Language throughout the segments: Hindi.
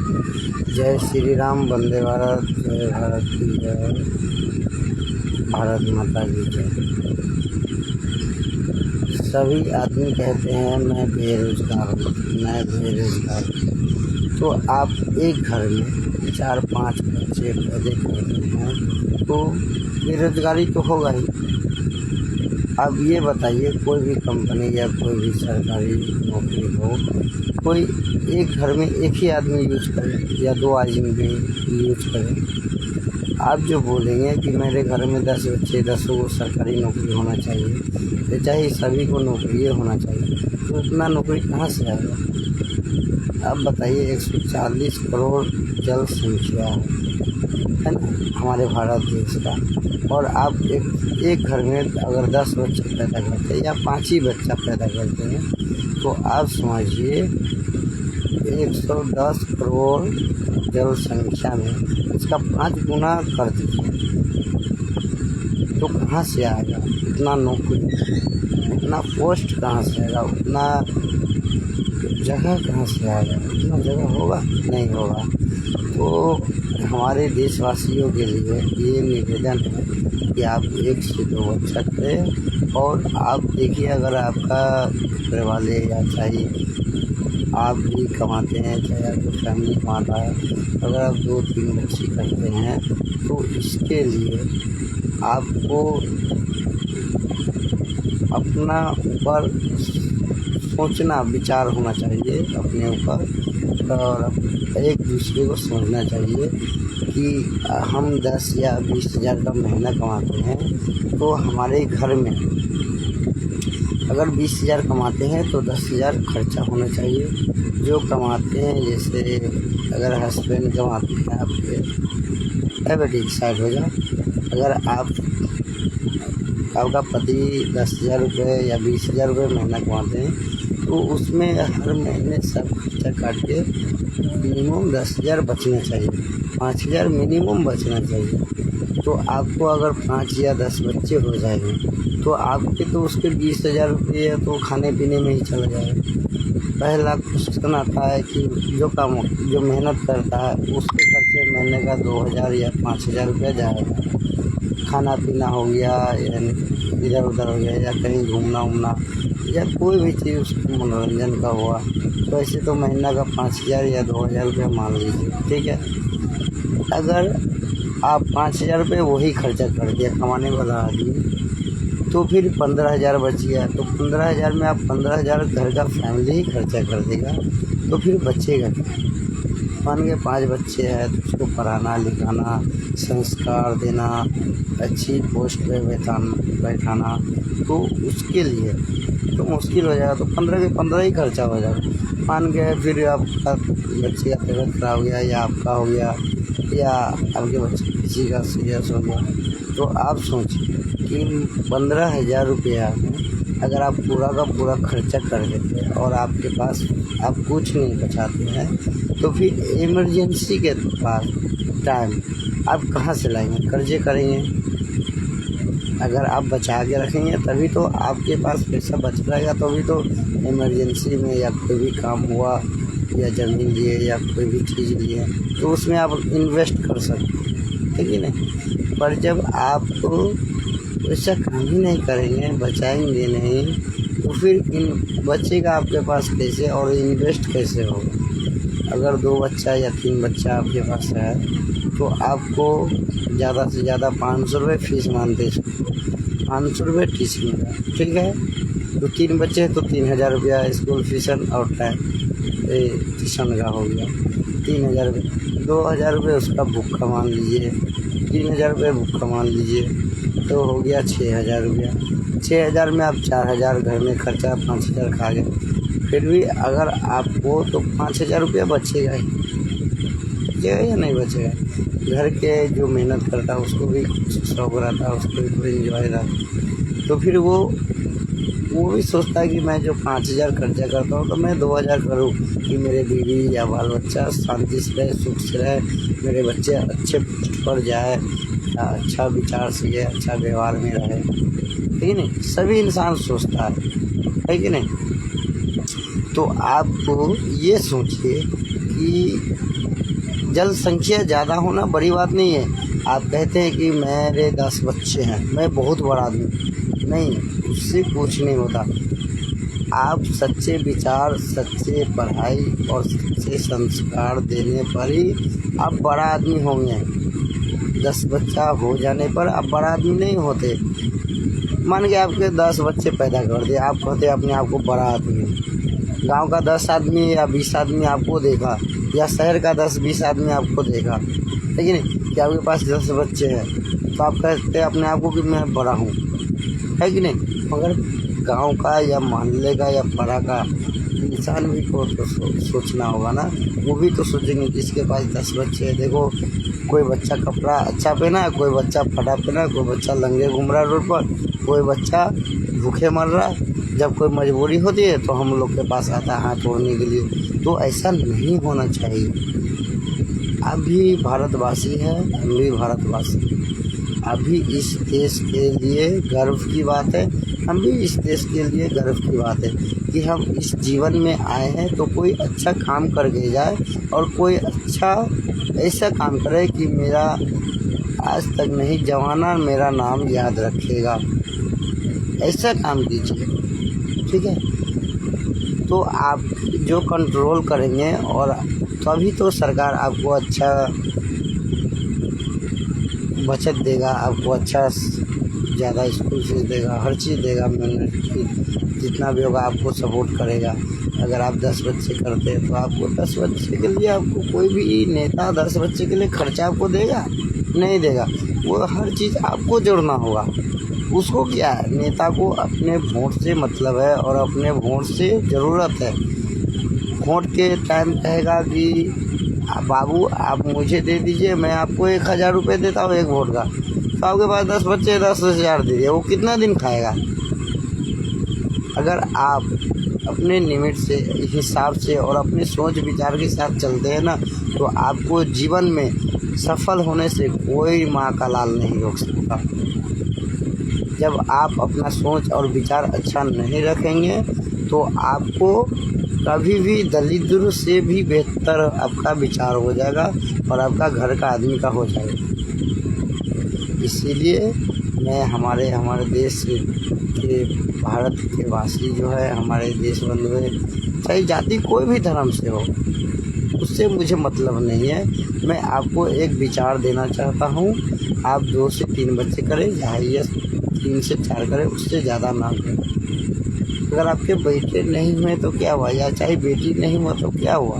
जय श्री राम, वंदे भारत, जय भारत की जय, भारत माता की जय। सभी आदमी कहते हैं मैं बेरोजगार हूँ, मैं बेरोजगार हूँ। तो आप एक घर में 4-5 बच्चे पैदा करते हैं तो बेरोजगारी तो होगा ही। अब ये बताइए, कोई भी कंपनी या कोई भी सरकारी नौकरी हो, कोई एक घर में एक ही आदमी यूज करे या 2 आदमी यूज करे। आप जो बोलेंगे कि मेरे घर में 10 बच्चे, 10 को सरकारी नौकरी होना चाहिए, तो चाहे सभी को नौकरी होना चाहिए, तो इतना नौकरी कहाँ से आएगा? आप बताइए, 140 करोड़ जनसंख्या है ना हमारे भारत देश का, और आप एक घर में अगर 10 बच्चे पैदा करते हैं या 5 ही बच्चा पैदा करते हैं, तो आप समझिए 110 करोड़ जनसंख्या में इसका 5 गुना कर दीजिए, तो कहाँ से आएगा इतना नौकरी, इतना पोस्ट कहाँ से आएगा, उतना जगह कहाँ से आएगा? इतना जगह होगा? नहीं होगा। तो हमारे देशवासियों के लिए ये निवेदन है कि आप 1 से 2 बच्चा करें। और आप देखिए, अगर आपका घर वाले या चाहे आप भी कमाते हैं, चाहे आपकी फैमिली कमाता है, अगर आप 2-3 बच्चे करते हैं तो इसके लिए आपको अपना ऊपर सोचना, विचार होना चाहिए अपने ऊपर, और एक दूसरे को समझना चाहिए कि हम 10 या 20 हज़ार का महीना कमाते हैं, तो हमारे घर में अगर 20 हज़ार कमाते हैं तो 10 हज़ार खर्चा होना चाहिए। जो कमाते हैं, जैसे अगर हस्बैंड कमाते हैं आपके, बेटी साइड हो जाए, अगर आपका पति 10 हज़ार रुपये या 20 हज़ार रुपये महीना कमाते हैं, तो उसमें हर महीने सब खर्चा काट के मिनिमम 10 हज़ार बचना चाहिए, 5 हज़ार मिनिमम बचना चाहिए। तो आपको अगर 5 या 10 बच्चे हो जाएंगे तो आपके तो उसके 20 हज़ार रुपये तो खाने पीने में ही चला जाएगा। पहला क्वेश्चन आता है कि जो मेहनत करता है उसके खर्चे महीने का 2 हज़ार या 5 हज़ार रुपया जाएगा। खाना पीना हो गया, या इधर उधर हो गया, या कहीं घूमना या कोई भी चीज़ उसको मनोरंजन का हुआ, तो ऐसे तो महीना का 5 हज़ार या 2 हज़ार रुपये मान लीजिए, ठीक है। अगर आप 5 हज़ार रुपये वही खर्चा कर दिया कमाने वाला आदमी, तो फिर 15 हज़ार बच गया। तो 15 हज़ार में आप 15 हज़ार घर का फैमिली ही खर्चा कर देगा, तो फिर बचेगा क्या? मान के 5 बच्चे हैं तो उसको पढ़ाना लिखाना, संस्कार देना, अच्छी पोस्ट पे बैठाना, तो उसके लिए तो मुश्किल हो जाएगा। तो 15 के 15 ही खर्चा हो जाएगा। मान के फिर आपका बच्चे का तबीयत खराब हो गया, या आपका हो गया, या आपके बच्चे किसी का सीरियस हो गया, तो आप सोचिए कि 15 हज़ार रुपया में अगर आप पूरा का पूरा खर्चा कर देते हैं और आपके पास आप कुछ नहीं बचाते हैं, तो फिर इमरजेंसी के पास टाइम आप कहाँ से लाएंगे? कर्जे करेंगे। अगर आप बचा के रखेंगे तभी तो आपके पास पैसा बच रहेगा, तभी तो इमरजेंसी में या कोई भी काम हुआ, या ज़मीन लिए या कोई भी चीज़ लिए, तो उसमें आप इन्वेस्ट कर सकते हैं, ठीक है नहीं। पर जब आप ऐसा काम ही नहीं करेंगे, बचाएंगे नहीं, तो फिर बचेगा आपके पास कैसे और इन्वेस्ट कैसे होगा? अगर 2 बच्चा या 3 बच्चा आपके पास है तो आपको ज़्यादा से ज़्यादा 500 रुपये फीस मानते हैं, 500 रुपये टीचिंग का, ठीक है। तो 3 बच्चे हैं तो 3,000 रुपया स्कूल फीसन और ट्यूशन का हो गया, 3,000 रुपये। 2,000 रुपये उसका बुक का मान लीजिए, 3,000 रुपये बुक का मान लीजिए, तो हो गया 6,000 रुपया। 6,000 में आप 4,000 घर में खर्चा, 5,000 खा गए। फिर भी अगर आपको तो 5,000 रुपया बचेगा ही, बचेगा या नहीं बचेगा? घर के जो मेहनत करता है उसको भी शौक रहता है, उसको भी कोई इन्जॉय रहता है, तो फिर वो भी सोचता है कि मैं जो 5,000 खर्चा करता हूँ तो मैं 2,000 करूँ कि मेरे बीवी या बाल बच्चा शांति से रहे, सुख से रहे, मेरे बच्चे अच्छे पोस्ट पर जाए, अच्छा विचार सीखे, अच्छा व्यवहार में रहे, ठीक है नहीं। सभी इंसान सोचता है कि नहीं। तो आप ये सोचिए कि जनसंख्या ज़्यादा होना बड़ी बात नहीं है। आप कहते हैं कि मेरे 10 बच्चे हैं, मैं बहुत बड़ा आदमी, नहीं, उससे कुछ नहीं होता। आप सच्चे विचार, सच्चे पढ़ाई और सच्चे संस्कार देने पर ही आप बड़ा आदमी होंगे। 10 बच्चा हो जाने पर आप बड़ा आदमी नहीं होते। मान के आपके 10 बच्चे पैदा कर दिए, आप कहते अपने आप को बड़ा आदमी। गांव का 10 आदमी या 20 आदमी आपको देखा, या शहर का 10-20 आदमी आपको देखा, लेकिन कि आपके पास 10 बच्चे हैं, तो आप कहते हैं अपने आप को कि मैं बड़ा हूँ, है कि नहीं। मगर गांव का या मोहल्ले का या पाड़ा का इंसान भी को तो सोचना होगा ना। वो भी तो सोचेंगे कि इसके पास 10 बच्चे हैं, देखो कोई बच्चा कपड़ा अच्छा पहना है, कोई बच्चा फटा पहना है, कोई बच्चा लंगे घूम रहा है रोड पर, कोई बच्चा भूखे मर रहा है। जब कोई मजबूरी होती है तो हम लोग के पास आता है हाथ तोड़ने के लिए। तो ऐसा नहीं होना चाहिए। आप भी भारतवासी हैं, हम भी भारतवासी। अभी इस देश के लिए गर्व की बात है, हम भी इस देश के लिए गर्व की बात है कि हम इस जीवन में आए हैं तो कोई अच्छा काम करके जाए, और कोई अच्छा ऐसा काम करे कि मेरा आज तक नहीं जमाना मेरा नाम याद रखेगा। ऐसा काम कीजिए, ठीक है। तो आप जो कंट्रोल करेंगे, और तभी तो सरकार आपको अच्छा बचत देगा, आपको अच्छा ज़्यादा स्कूल फीस देगा, हर चीज़ देगा, जितना भी होगा आपको सपोर्ट करेगा। अगर आप 10 बच्चे करते हैं तो आपको 10 बच्चे के लिए आपको कोई भी नेता 10 बच्चे के लिए खर्चा आपको देगा? नहीं देगा। वो हर चीज़ आपको जोड़ना होगा। उसको क्या है, नेता को अपने वोट से मतलब है, और अपने वोट से ज़रूरत है। वोट के टाइम कहेगा कि बाबू आप मुझे दे दीजिए, मैं आपको 1000 रुपये देता हूँ एक वोट का। तो आपके पास 10 बच्चे 10,000 दे दिए, वो कितना दिन खाएगा? अगर आप अपने लिमिट से, हिसाब से और अपने सोच विचार के साथ चलते हैं ना, तो आपको जीवन में सफल होने से कोई माँ का लाल नहीं रोक सकता। जब आप अपना सोच और विचार अच्छा नहीं रखेंगे तो आपको कभी भी दलिद्र से भी बेहतर आपका विचार हो जाएगा, और आपका घर का आदमी का हो जाएगा। इसीलिए मैं हमारे देश के, भारत के वासी जो है, हमारे देश बंधु है, चाहे जाति कोई भी धर्म से हो, उससे मुझे मतलब नहीं है। मैं आपको एक विचार देना चाहता हूँ, आप 2 से 3 बच्चे करें, या 3 से 4 करें, उससे ज़्यादा ना करें। अगर आपके बेटे नहीं हुए तो क्या हुआ, या चाहे बेटी नहीं हुआ तो क्या हुआ।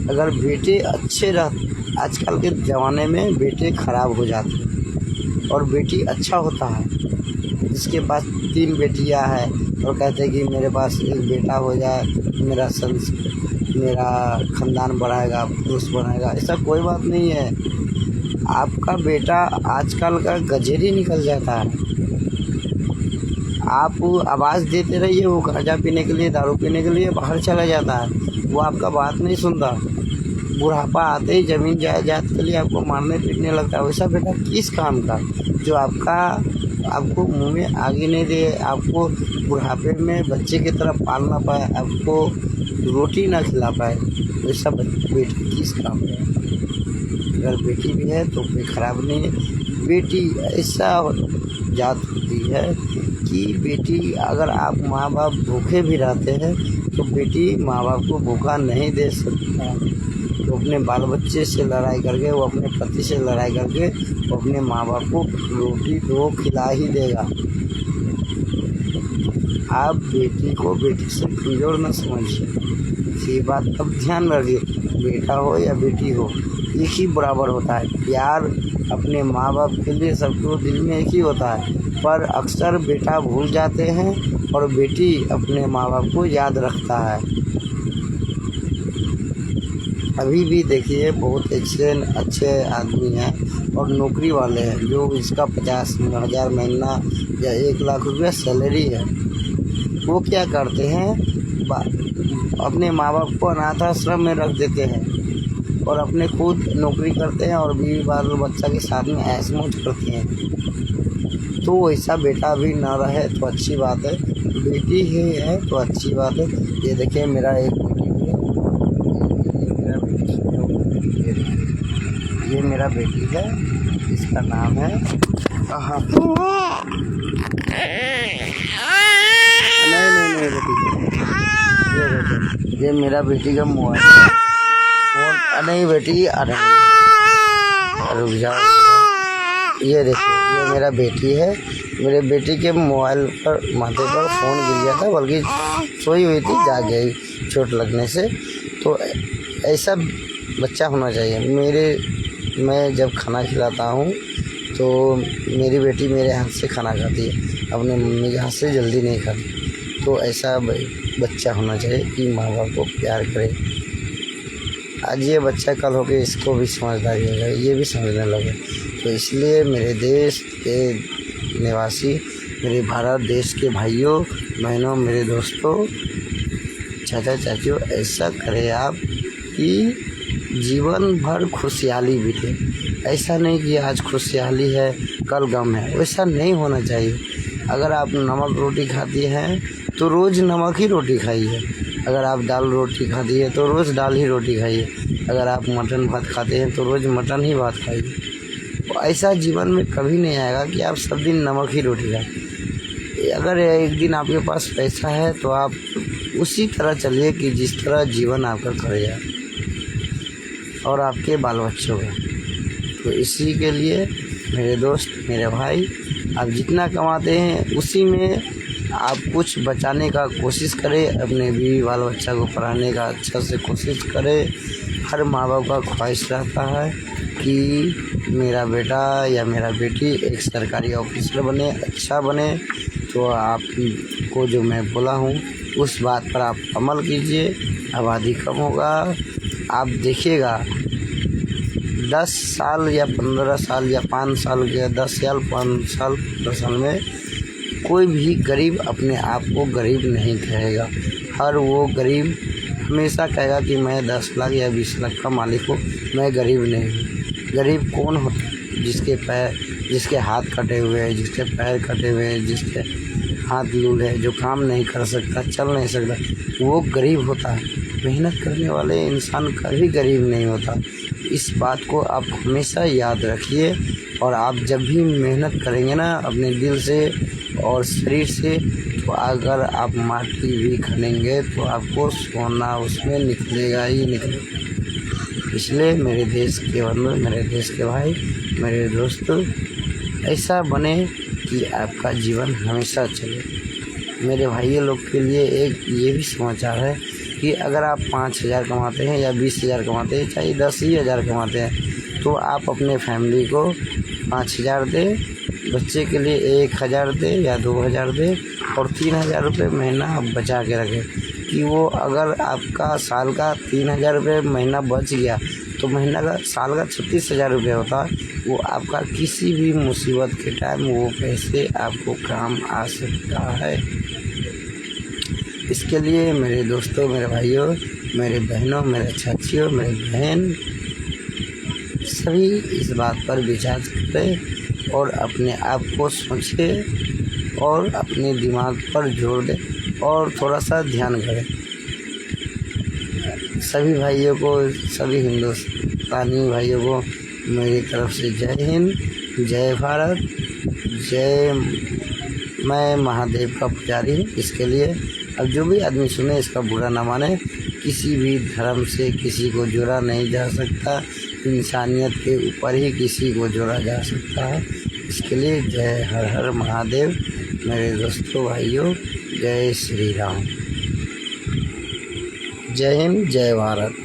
अगर बेटे अच्छे आजकल के ज़माने में बेटे खराब हो जाते हैं, और बेटी अच्छा होता है। जिसके पास 3 बेटियां हैं और कहते हैं कि मेरे पास एक बेटा हो जाए, मेरा खानदान बढ़ाएगा, पुरुष बनाएगा। ऐसा कोई बात नहीं है। आपका बेटा आजकल का गजेरी निकल जाता है। आप आवाज़ देते रहिए, वो गांजा पीने के लिए, दारू पीने के लिए बाहर चला जाता है, वो आपका बात नहीं सुनता। बुढ़ापा आते ही ज़मीन जायदाद के लिए आपको मारने पीटने लगता है। वैसा बेटा किस काम का, जो आपको मुंह में आगे नहीं दे, आपको बुढ़ापे में बच्चे की तरह पाल ना पाए, आपको रोटी ना खिला पाए, वैसा बेटी किस काम का। अगर बेटी भी है तो कोई खराब नहीं है। बेटी ऐसा जात होती है कि बेटी, अगर आप माँ बाप भूखे भी रहते हैं तो बेटी माँ बाप को भूखा नहीं दे सकता। वो अपने बाल बच्चे से लड़ाई करके, वो अपने पति से लड़ाई करके, वो अपने माँ बाप को रोटी तो खिला ही देगा। आप बेटी को बेटी से कमजोर न समझिए। ये बात अब ध्यान रखिए, बेटा हो या बेटी हो, एक ही बराबर होता है। प्यार अपने माँ बाप के लिए सबको दिल में एक ही होता है, पर अक्सर बेटा भूल जाते हैं और बेटी अपने माँ बाप को याद रखता है। अभी भी देखिए बहुत अच्छे आदमी हैं और नौकरी वाले हैं, जो इसका 50,000 महीना या 1 लाख रुपया सैलरी है। वो क्या करते हैं, अपने माँ बाप को अनाथ आश्रम में रख देते हैं और अपने खुद नौकरी करते हैं और बीवी बाल बच्चा के साथ में ऐश मौज करते हैं। तो वैसा बेटा भी ना रहे तो अच्छी बात है, बेटी ही है तो अच्छी बात है। ये देखिए मेरा एक बेटी है, मेरा बेटी ये मेरा बेटी है, इसका नाम है नहीं बेटी, ये मेरा बेटी का मोबाइल फोन नहीं बेटी, अरे रुक जाओ। ये देखिए, ये मेरा बेटी है। मेरे बेटी के मोबाइल पर माथे पर फ़ोन गिर गया था, बल्कि सोई हुई थी, जाग गई चोट लगने से। तो ऐसा बच्चा होना चाहिए। मैं जब खाना खिलाता हूँ तो मेरी बेटी मेरे हाथ से खाना खाती है, अपने मम्मी के हाथ से जल्दी नहीं खाती। तो ऐसा बच्चा होना चाहिए कि माँ बाप को प्यार करे। आज ये बच्चा कल होकर इसको भी समझदारी होगा, ये भी समझने लगे। तो इसलिए मेरे देश के निवासी, मेरे भारत देश के भाइयों बहनों, मेरे दोस्तों, चाचा चाचियों, ऐसा करें आप कि जीवन भर खुशहाली बीते। ऐसा नहीं कि आज खुशहाली है कल गम है, वैसा नहीं होना चाहिए। अगर आप नमक रोटी खाती हैं तो रोज़ नमक ही रोटी खाइए। अगर आप दाल रोटी खाती है तो रोज़ दाल ही रोटी खाइए। अगर आप मटन भात खाते हैं तो रोज़ मटन ही भात खाइए। तो ऐसा जीवन में कभी नहीं आएगा कि आप सब दिन नमक ही रोटी खाएं। अगर एक दिन आपके पास पैसा है तो आप उसी तरह चलिए कि जिस तरह जीवन आपका करेगा और आपके बाल बच्चों का। तो इसी के लिए मेरे दोस्त, मेरे भाई, आप जितना कमाते हैं उसी में आप कुछ बचाने का कोशिश करें। अपने बीवी बाल बच्चा को पढ़ाने का अच्छा से कोशिश करें। हर माँ बाप का ख्वाहिश रहता है कि मेरा बेटा या मेरा बेटी एक सरकारी ऑफिसर बने, अच्छा बने। तो आपको जो मैं बोला हूँ उस बात पर आप अमल कीजिए, आबादी कम होगा। आप देखिएगा 10 साल या 15 साल या 5 साल के 10 साल 5 साल 15 साल में कोई भी गरीब अपने आप को गरीब नहीं कहेगा। हर वो गरीब हमेशा कहेगा कि मैं 10 लाख या 20 लाख का मालिक हूँ, मैं गरीब नहीं हूँ। गरीब कौन होता है? जिसके हाथ कटे हुए हैं, जिसके पैर कटे हुए हैं, जिसके हाथ लूल है, जो काम नहीं कर सकता, चल नहीं सकता, वो गरीब होता है। मेहनत करने वाले इंसान कभी गरीब नहीं होता। इस बात को आप हमेशा याद रखिए। और आप जब भी मेहनत करेंगे ना अपने दिल से और शरीर से, तो अगर आप माटी भी खनेंगे तो आपको सोना उसमें निकलेगा ही निकलेगा। इसलिए मेरे देश के बंधु, मेरे देश के भाई, मेरे दोस्तों, ऐसा बने कि आपका जीवन हमेशा चले। मेरे भाइयों लोग के लिए एक ये भी समाचार है कि अगर आप 5,000 कमाते हैं या 20,000 कमाते हैं, चाहे 10,000 कमाते हैं, तो आप अपने फैमिली को 5,000 दें, बच्चे के लिए 1,000 दें या 2,000 दें, और 3,000 रुपये महीना आप बचा के रखें कि वो अगर आपका साल का 3,000 रुपये महीना बच गया तो महीना का साल का 36,000 रुपये होता है। वो आपका किसी भी मुसीबत के टाइम वो पैसे आपको काम आ सकता है। इसके लिए मेरे दोस्तों, मेरे भाइयों, मेरे बहनों, मेरे चाचियों, मेरे बहन, सभी इस बात पर विचार करें और अपने आप को सोचें और अपने दिमाग पर जोर दें और थोड़ा सा ध्यान करें। सभी भाइयों को, सभी हिंदुस्तानी भाइयों को मेरी तरफ से जय हिंद, जय भारत, जय। मैं महादेव का पुजारी हूँ। इसके लिए अब जो भी आदमी सुने इसका बुरा ना माने। किसी भी धर्म से किसी को जोड़ा नहीं जा सकता। इंसानियत के ऊपर ही किसी को जोड़ा जा सकता है। इसके लिए जय हर हर महादेव। मेरे दोस्तों, भाइयों, जय श्री राम, जय हिंद, जय भारत।